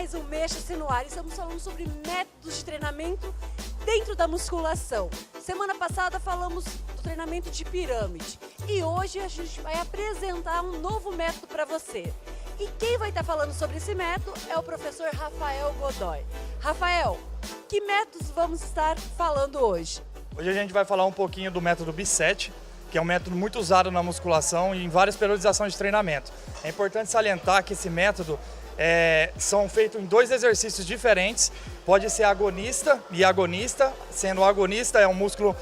mais um Mexa-se no Ar. Estamos falando sobre métodos de treinamento dentro da musculação. Semana passada falamos do treinamento de pirâmide e hoje a gente vai apresentar um novo método para você. E quem vai estar falando sobre esse método é o professor Rafael Godoy. Rafael, que métodos vamos estar falando hoje? Hoje a gente vai falar um pouquinho do método B7, que é um método muito usado na musculação e em várias periodizações de treinamento. É importante salientar que esse método são feitos em dois exercícios diferentes. Pode ser agonista e agonista, sendo o agonista é um músculo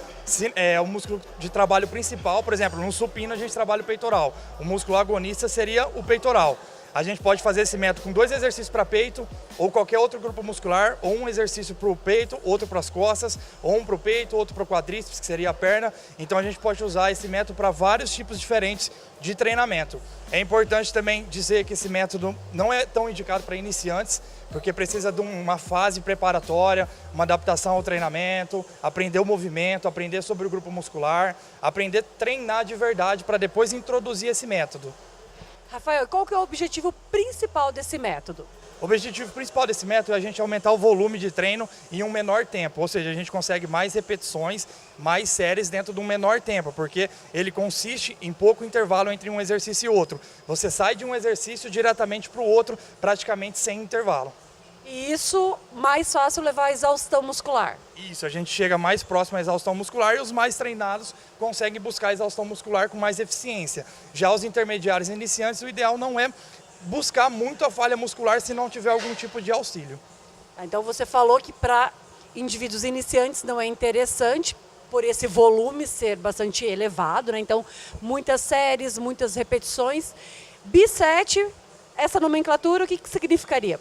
de trabalho principal. Por exemplo, no supino a gente trabalha o peitoral. O músculo agonista seria o peitoral. A gente pode fazer esse método com dois exercícios para peito ou qualquer outro grupo muscular, ou um exercício para o peito, outro para as costas, ou um para o peito, outro para o quadríceps, que seria a perna. Então a gente pode usar esse método para vários tipos diferentes de treinamento. É importante também dizer que esse método não é tão indicado para iniciantes, porque precisa de uma fase preparatória, uma adaptação ao treinamento, aprender o movimento, aprender sobre o grupo muscular, aprender a treinar de verdade para depois introduzir esse método. Rafael, qual que é o objetivo principal desse método? O objetivo principal desse método é a gente aumentar o volume de treino em um menor tempo, ou seja, a gente consegue mais repetições, mais séries dentro de um menor tempo, porque ele consiste em pouco intervalo entre um exercício e outro. Você sai de um exercício diretamente para o outro, praticamente sem intervalo. E isso mais fácil levar à exaustão muscular. Isso, a gente chega mais próximo à exaustão muscular e os mais treinados conseguem buscar a exaustão muscular com mais eficiência. Já os intermediários e iniciantes, o ideal não é buscar muito a falha muscular se não tiver algum tipo de auxílio. Então você falou que para indivíduos iniciantes não é interessante por esse volume ser bastante elevado, né? Então muitas séries, muitas repetições. B7, essa nomenclatura, o que significaria?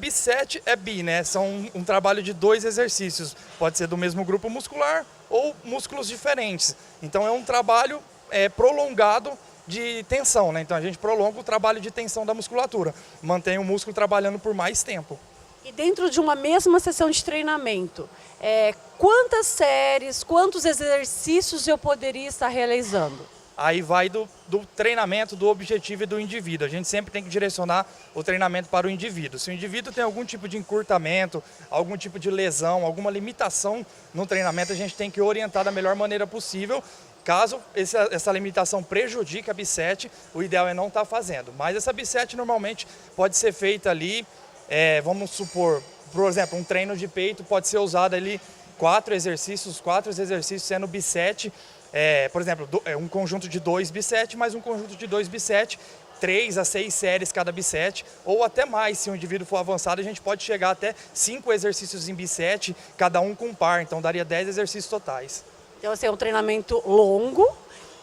B7 é bi, né? São um trabalho de dois exercícios. Pode ser do mesmo grupo muscular ou músculos diferentes. Então é um trabalho prolongado de tensão, né? Então a gente prolonga o trabalho de tensão da musculatura. Mantém o músculo trabalhando por mais tempo. E dentro de uma mesma sessão de treinamento, quantas séries, quantos exercícios eu poderia estar realizando? Aí vai do treinamento, do objetivo e do indivíduo. A gente sempre tem que direcionar o treinamento para o indivíduo. Se o indivíduo tem algum tipo de encurtamento, algum tipo de lesão, alguma limitação no treinamento, a gente tem que orientar da melhor maneira possível. Caso essa limitação prejudique a B7, o ideal é não estar fazendo. Mas essa B7 normalmente pode ser feita ali, vamos supor, por exemplo, um treino de peito pode ser usado ali 4 exercícios sendo B7, por exemplo, um conjunto de 2 B7 mais um conjunto de 2 B7, 3 a 6 séries cada B7, ou até mais, se o indivíduo for avançado, a gente pode chegar até 5 exercícios em B7, cada um com par, então daria 10 exercícios totais. Então, assim, é um treinamento longo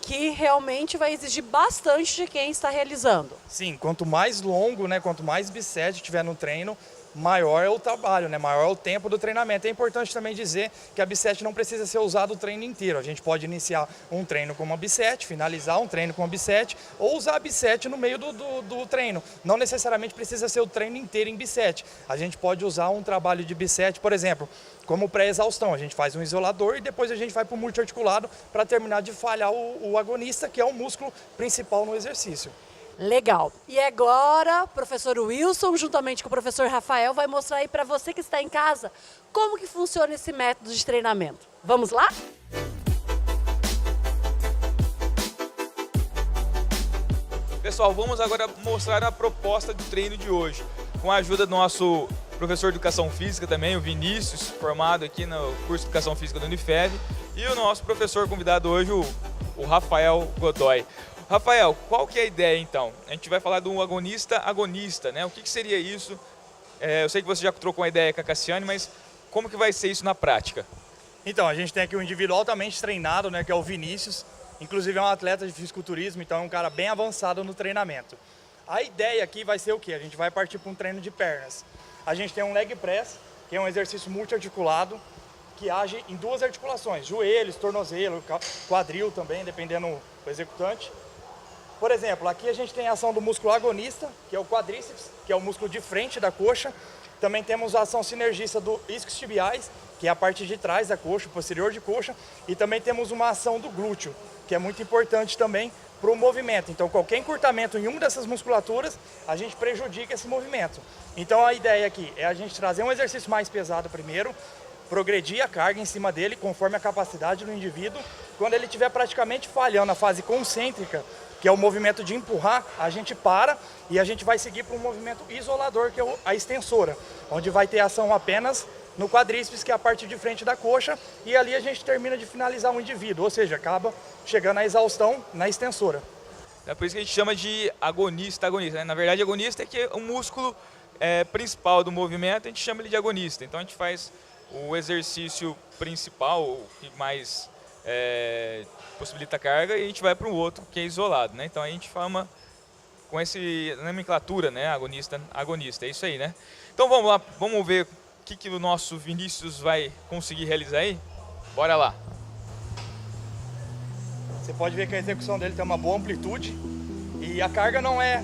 que realmente vai exigir bastante de quem está realizando. Sim, quanto mais longo, né, quanto mais B7 tiver no treino, maior é o trabalho, né? Maior é o tempo do treinamento. É importante também dizer que a B7 não precisa ser usada o treino inteiro. A gente pode iniciar um treino com uma B7, finalizar um treino com uma B7 ou usar a B7 no meio do treino. Não necessariamente precisa ser o treino inteiro em B7. A gente pode usar um trabalho de B7, por exemplo, como pré-exaustão. A gente faz um isolador e depois a gente vai para o multiarticulado para terminar de falhar o agonista, que é o músculo principal no exercício. Legal. E agora, o professor Wilson, juntamente com o professor Rafael, vai mostrar aí para você que está em casa como que funciona esse método de treinamento. Vamos lá? Pessoal, vamos agora mostrar a proposta do treino de hoje, com a ajuda do nosso professor de Educação Física também, o Vinícius, formado aqui no curso de Educação Física da Unifeb, e o nosso professor convidado hoje, o Rafael Godoy. Rafael, qual que é a ideia então? A gente vai falar do agonista, né? O que seria isso? Eu sei que você já trocou uma ideia com a Cassiane, mas como que vai ser isso na prática? Então, a gente tem aqui um indivíduo altamente treinado, né, que é o Vinícius. Inclusive é um atleta de fisiculturismo, então é um cara bem avançado no treinamento. A ideia aqui vai ser o quê? A gente vai partir para um treino de pernas. A gente tem um leg press, que é um exercício multiarticulado, que age em duas articulações, joelhos, tornozelo, quadril também, dependendo do executante. Por exemplo, aqui a gente tem a ação do músculo agonista, que é o quadríceps, que é o músculo de frente da coxa. Também temos a ação sinergista do isquiotibiais, que é a parte de trás da coxa, posterior de coxa. E também temos uma ação do glúteo, que é muito importante também para o movimento. Então, qualquer encurtamento em uma dessas musculaturas, a gente prejudica esse movimento. Então, a ideia aqui é a gente trazer um exercício mais pesado primeiro, progredir a carga em cima dele conforme a capacidade do indivíduo. Quando ele estiver praticamente falhando a fase concêntrica, que é o movimento de empurrar, a gente para e a gente vai seguir para um movimento isolador, que é a extensora, onde vai ter ação apenas no quadríceps, que é a parte de frente da coxa, e ali a gente termina de finalizar o indivíduo, ou seja, acaba chegando à exaustão na extensora. É por isso que a gente chama de agonista, né? Na verdade, agonista é que o músculo principal do movimento, a gente chama ele de agonista. Então a gente faz o exercício principal, o que mais possibilita a carga, e a gente vai para o outro, que é isolado, né? Então a gente forma com essa nomenclatura, né? Agonista, é isso aí, né? Então vamos lá, vamos ver o que o nosso Vinícius vai conseguir realizar aí? Bora lá! Você pode ver que a execução dele tem uma boa amplitude e a carga não é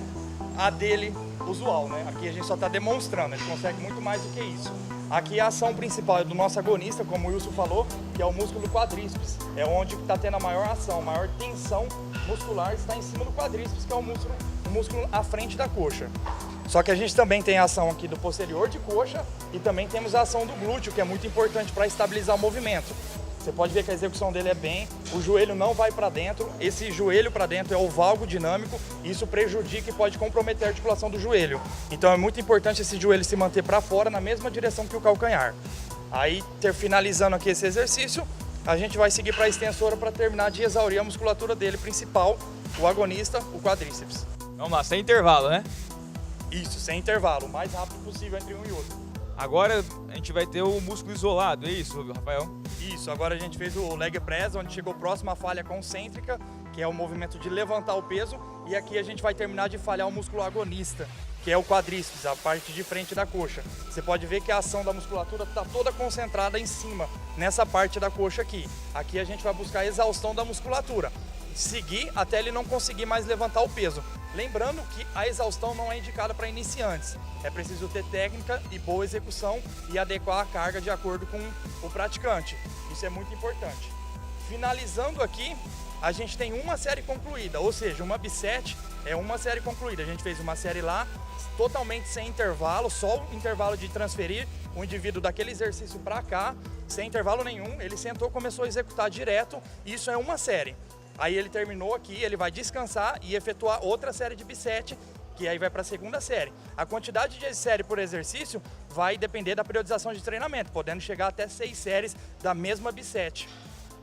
a dele usual, né? Aqui a gente só está demonstrando, ele consegue muito mais do que isso. Aqui a ação principal é do nosso agonista, como o Wilson falou, que é o músculo quadríceps. É onde está tendo a maior ação, a maior tensão muscular está em cima do quadríceps, que é o músculo à frente da coxa. Só que a gente também tem a ação aqui do posterior de coxa e também temos a ação do glúteo, que é muito importante para estabilizar o movimento. Você pode ver que a execução dele é bem, o joelho não vai para dentro, esse joelho para dentro é o valgo dinâmico, e isso prejudica e pode comprometer a articulação do joelho. Então é muito importante esse joelho se manter para fora na mesma direção que o calcanhar. Aí, finalizando aqui esse exercício, a gente vai seguir para a extensora para terminar de exaurir a musculatura dele principal, o agonista, o quadríceps. Vamos lá, sem intervalo, né? Isso, sem intervalo, o mais rápido possível entre um e outro. Agora a gente vai ter o músculo isolado, é isso, Rafael? Isso, agora a gente fez o leg press, onde chegou próximo à falha concêntrica, que é o movimento de levantar o peso, e aqui a gente vai terminar de falhar o músculo agonista, que é o quadríceps, a parte de frente da coxa. Você pode ver que a ação da musculatura está toda concentrada em cima, nessa parte da coxa aqui. Aqui a gente vai buscar a exaustão da musculatura, seguir até ele não conseguir mais levantar o peso. Lembrando que a exaustão não é indicada para iniciantes. É preciso ter técnica e boa execução e adequar a carga de acordo com o praticante. Isso é muito importante. Finalizando aqui, a gente tem uma série concluída, ou seja, uma bisete é uma série concluída. A gente fez uma série lá, totalmente sem intervalo, só o intervalo de transferir o indivíduo daquele exercício para cá, sem intervalo nenhum. Ele sentou, começou a executar direto, isso é uma série. Aí ele terminou aqui, ele vai descansar e efetuar outra série de bisete, que aí vai para a segunda série. A quantidade de série por exercício vai depender da periodização de treinamento, podendo chegar até 6 séries da mesma bisete.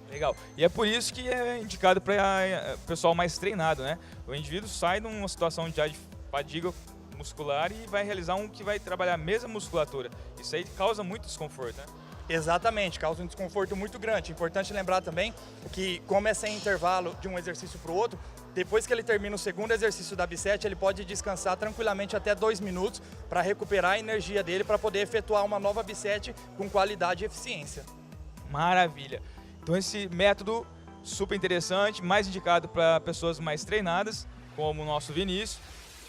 Legal. E é por isso que é indicado para pessoal mais treinado, né? O indivíduo sai de uma situação de fadiga muscular e vai realizar um que vai trabalhar a mesma musculatura. Isso aí causa muito desconforto, né? Exatamente, causa um desconforto muito grande. Importante lembrar também que, como é sem intervalo de um exercício para o outro, depois que ele termina o segundo exercício da bisete, ele pode descansar tranquilamente até 2 minutos para recuperar a energia dele para poder efetuar uma nova bisete com qualidade e eficiência. Maravilha! Então esse método super interessante, mais indicado para pessoas mais treinadas, como o nosso Vinícius.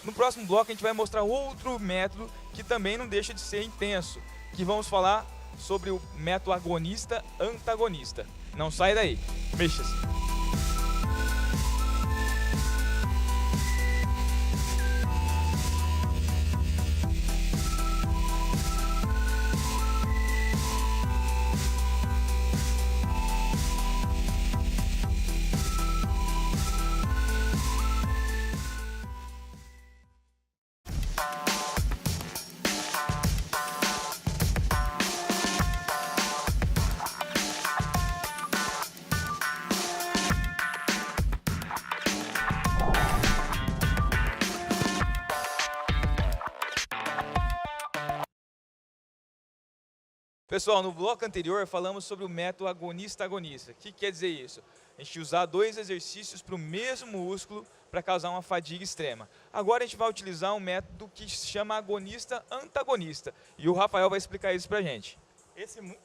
No próximo bloco a gente vai mostrar outro método que também não deixa de ser intenso, que vamos falar sobre o método agonista-antagonista. Não sai daí, mexa-se! Pessoal, no bloco anterior falamos sobre o método agonista-agonista. O que quer dizer isso? A gente usar 2 exercícios para o mesmo músculo para causar uma fadiga extrema. Agora a gente vai utilizar um método que se chama agonista-antagonista. E o Rafael vai explicar isso para a gente.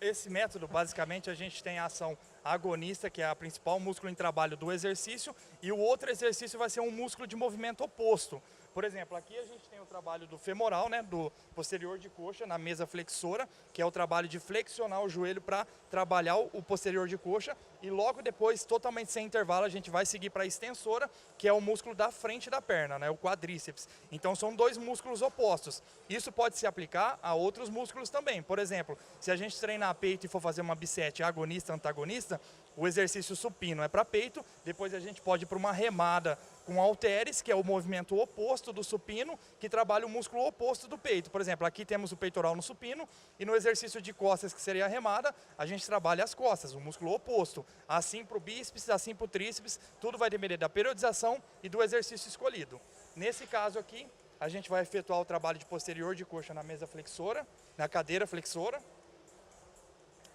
Esse método, basicamente, a gente tem a ação agonista, que é a principal músculo em trabalho do exercício, e o outro exercício vai ser um músculo de movimento oposto. Por exemplo, aqui a gente tem o trabalho do femoral, né, do posterior de coxa na mesa flexora, que é o trabalho de flexionar o joelho para trabalhar o posterior de coxa, e logo depois, totalmente sem intervalo, a gente vai seguir para a extensora, que é o músculo da frente da perna, né, o quadríceps. Então são dois músculos opostos. Isso pode se aplicar a outros músculos também. Por exemplo, se a gente treinar peito e for fazer uma bisete agonista-antagonista, o exercício supino é para peito, depois a gente pode ir para uma remada com halteres, que é o movimento oposto do supino, que trabalha o músculo oposto do peito. Por exemplo, aqui temos o peitoral no supino, e no exercício de costas, que seria a remada, a gente trabalha as costas, o músculo oposto. Assim para o bíceps, assim para o tríceps, tudo vai depender da periodização e do exercício escolhido. Nesse caso aqui, a gente vai efetuar o trabalho de posterior de coxa na mesa flexora, na cadeira flexora,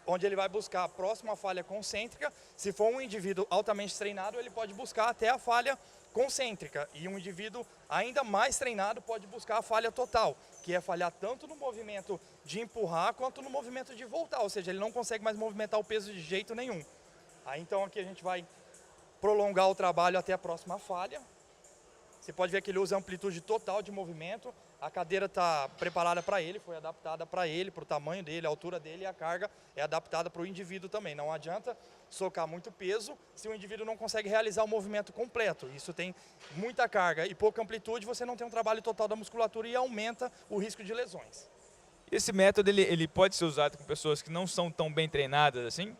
onde ele vai buscar a próxima falha concêntrica. Se for um indivíduo altamente treinado, ele pode buscar até a falha concêntrica. E um indivíduo ainda mais treinado pode buscar a falha total, que é falhar tanto no movimento de empurrar quanto no movimento de voltar. Ou seja, ele não consegue mais movimentar o peso de jeito nenhum. Aí então aqui a gente vai prolongar o trabalho até a próxima falha. Você pode ver que ele usa amplitude total de movimento. A cadeira está preparada para ele, foi adaptada para ele, para o tamanho dele, a altura dele, e a carga é adaptada para o indivíduo também. Não adianta socar muito peso se o indivíduo não consegue realizar o movimento completo. Isso tem muita carga e pouca amplitude, você não tem um trabalho total da musculatura e aumenta o risco de lesões. Esse método ele pode ser usado com pessoas que não são tão bem treinadas assim?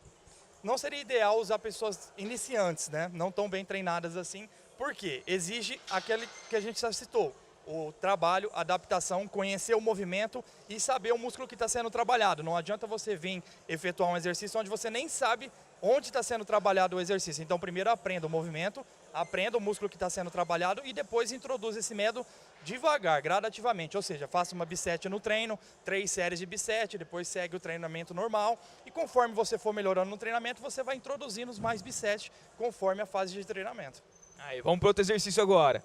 Não seria ideal usar pessoas iniciantes, né? Não tão bem treinadas assim, porque exige aquele que a gente já citou. O trabalho, a adaptação, conhecer o movimento e saber o músculo que está sendo trabalhado. Não adianta você vir efetuar um exercício onde você nem sabe onde está sendo trabalhado o exercício. Então, primeiro aprenda o movimento, aprenda o músculo que está sendo trabalhado e depois introduza esse método devagar, gradativamente. Ou seja, faça uma bisete no treino, 3 séries de bisete, depois segue o treinamento normal. E conforme você for melhorando no treinamento, você vai introduzindo os mais bisete conforme a fase de treinamento. Aí, vamos para outro exercício agora.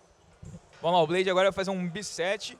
Vamos lá, o Blade agora vai fazer um bisete,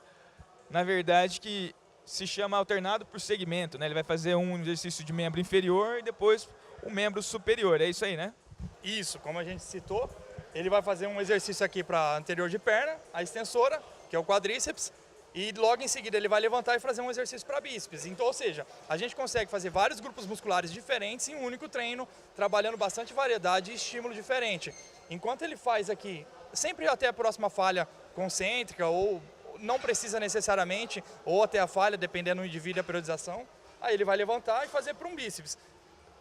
na verdade, que se chama alternado por segmento, né? Ele vai fazer um exercício de membro inferior e depois um membro superior, é isso aí, né? Isso, como a gente citou, ele vai fazer um exercício aqui para anterior de perna, a extensora, que é o quadríceps, e logo em seguida ele vai levantar e fazer um exercício para bíceps. Então, ou seja, a gente consegue fazer vários grupos musculares diferentes em um único treino, trabalhando bastante variedade e estímulo diferente. Enquanto ele faz aqui, sempre até a próxima falha concêntrica, ou não precisa necessariamente, ou até a falha, dependendo do indivíduo e a periodização, aí ele vai levantar e fazer para um bíceps.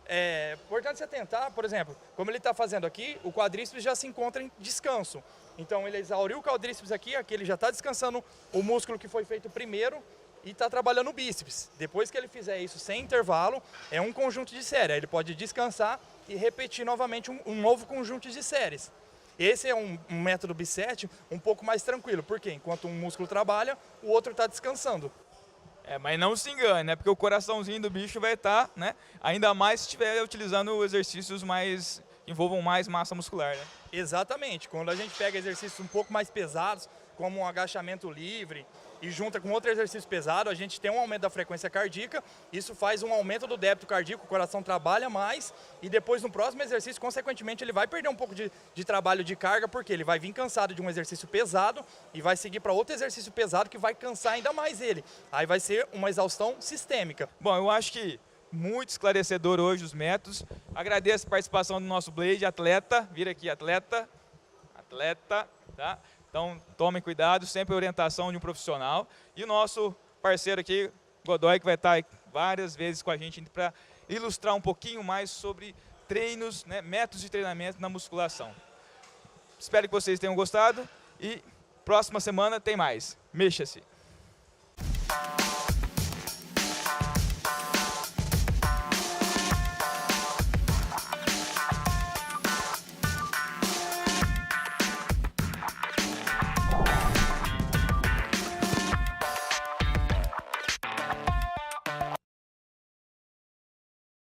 É importante você atentar, por exemplo, como ele está fazendo aqui, o quadríceps já se encontra em descanso. Então ele exauriu o quadríceps aqui ele já está descansando o músculo que foi feito primeiro e está trabalhando o bíceps. Depois que ele fizer isso sem intervalo, é um conjunto de séries. Aí ele pode descansar e repetir novamente um novo conjunto de séries. Esse é um método bisete um pouco mais tranquilo, porque enquanto um músculo trabalha, o outro está descansando. Mas não se engane, né? Porque o coraçãozinho do bicho vai estar, né? Ainda mais se estiver utilizando exercícios mais que envolvam mais massa muscular, né? Exatamente. Quando a gente pega exercícios um pouco mais pesados, como um agachamento livre, e junta com outro exercício pesado, a gente tem um aumento da frequência cardíaca, isso faz um aumento do débito cardíaco, o coração trabalha mais, e depois no próximo exercício, consequentemente, ele vai perder um pouco de trabalho de carga, porque ele vai vir cansado de um exercício pesado e vai seguir para outro exercício pesado que vai cansar ainda mais ele. Aí vai ser uma exaustão sistêmica. Bom, eu acho que muito esclarecedor hoje os métodos. Agradeço a participação do nosso Blade, atleta. Vira aqui, atleta, tá? Então, tomem cuidado, sempre a orientação de um profissional. E o nosso parceiro aqui, Godoy, que vai estar várias vezes com a gente para ilustrar um pouquinho mais sobre treinos, né, métodos de treinamento na musculação. Espero que vocês tenham gostado e próxima semana tem mais. Mexa-se!